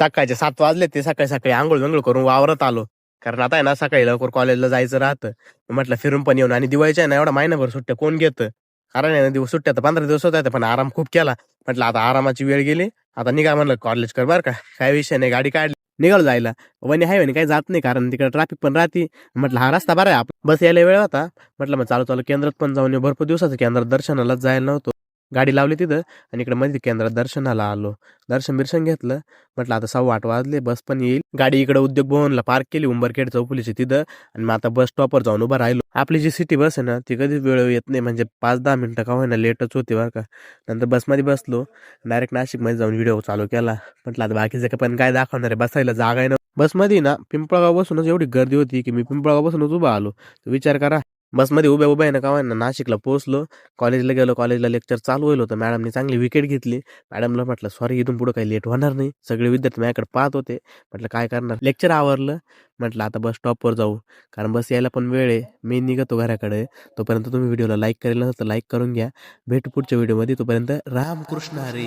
सकाळचे 7 वाजले ते सकाळी सकाळी आंघोळ करून वावरत आलो. कारण आता आहे ना सकाळी लवकर कॉलेजला जायचं राहतं. म्हटलं फिरून पण येऊन आणि दिवाळीच्या आहे ना एवढा महिनाभर सुट्ट्या कोण घेतं? कारण आहे ना दिवस सुट्ट्या तर 15 दिवस होत्या पण आराम खूप केला. म्हटलं आता आरामाची वेळ गेली. आता निघा म्हणलं कॉलेज कर बरं का. काही विषय नाही गाडी काढली. निघालो जायला. वहिनी आहे म्हणे काही जात नाही कारण तिकडे ट्रॅफिक पण राहते. म्हटलं हा रस्ता बरा आहे बस यायला वेळ होता. म्हटलं मग चालू केंद्रात पण जाऊन येऊ. भरपूर दिवसाचं केंद्रात दर्शनालाच जायला नव्हतो. गाडी लावली तिथं आणि इकडे मध्ये केंद्रात दर्शनाला आलो. दर्शन घेतलं. म्हटलं आता 8:15 वाजले बस पण येईल. गाडी इकडे उद्योग भवनला पार्क केली उंबरखेड चौफुलीची तिथं आणि मग आता बस स्टॉपवर जाऊन उभं राहिलो. आपली जी सिटी बस आहे ना ती कधीच वेळ येत नाही म्हणजे 5-10 मिनिटं का होईना लेटच होते बरं का. नंतर बसमध्ये बसलो. डायरेक्ट नाशिकमध्ये जाऊन व्हिडिओ चालू केला. म्हटलं आता बाकीचं पण काय दाखवणार आहे बसायला जागा आहे ना. बसमध्ये ना पिंपळगाव बसूनच एवढी गर्दी होती की मी पिंपळगाव बसूनच उभा आलो. विचार करा बसमध्ये उभ्या आहे ना का होईना नाशिकला पोहोचलो. कॉलेजला गेलो. कॉलेजला लेक्चर चालू होईल होतं. मॅडमनी चांगली विकेट घेतली. मॅडमला म्हटलं सॉरी इथून पुढे काही लेट होणार नाही. सगळे विद्यार्थी माझ्याकडे पाहत होते. म्हटलं काय करणार लेक्चर आवरलं. म्हटलं आता बस स्टॉपवर जाऊ कारण बस यायला पण वेळ आहे. मी निघतो घराकडे. तोपर्यंत तुम्ही व्हिडिओला लाईक करेल नसेल तर लाईक करून घ्या. भेटू पुढच्या व्हिडिओमध्ये. तोपर्यंत रामकृष्ण हरी.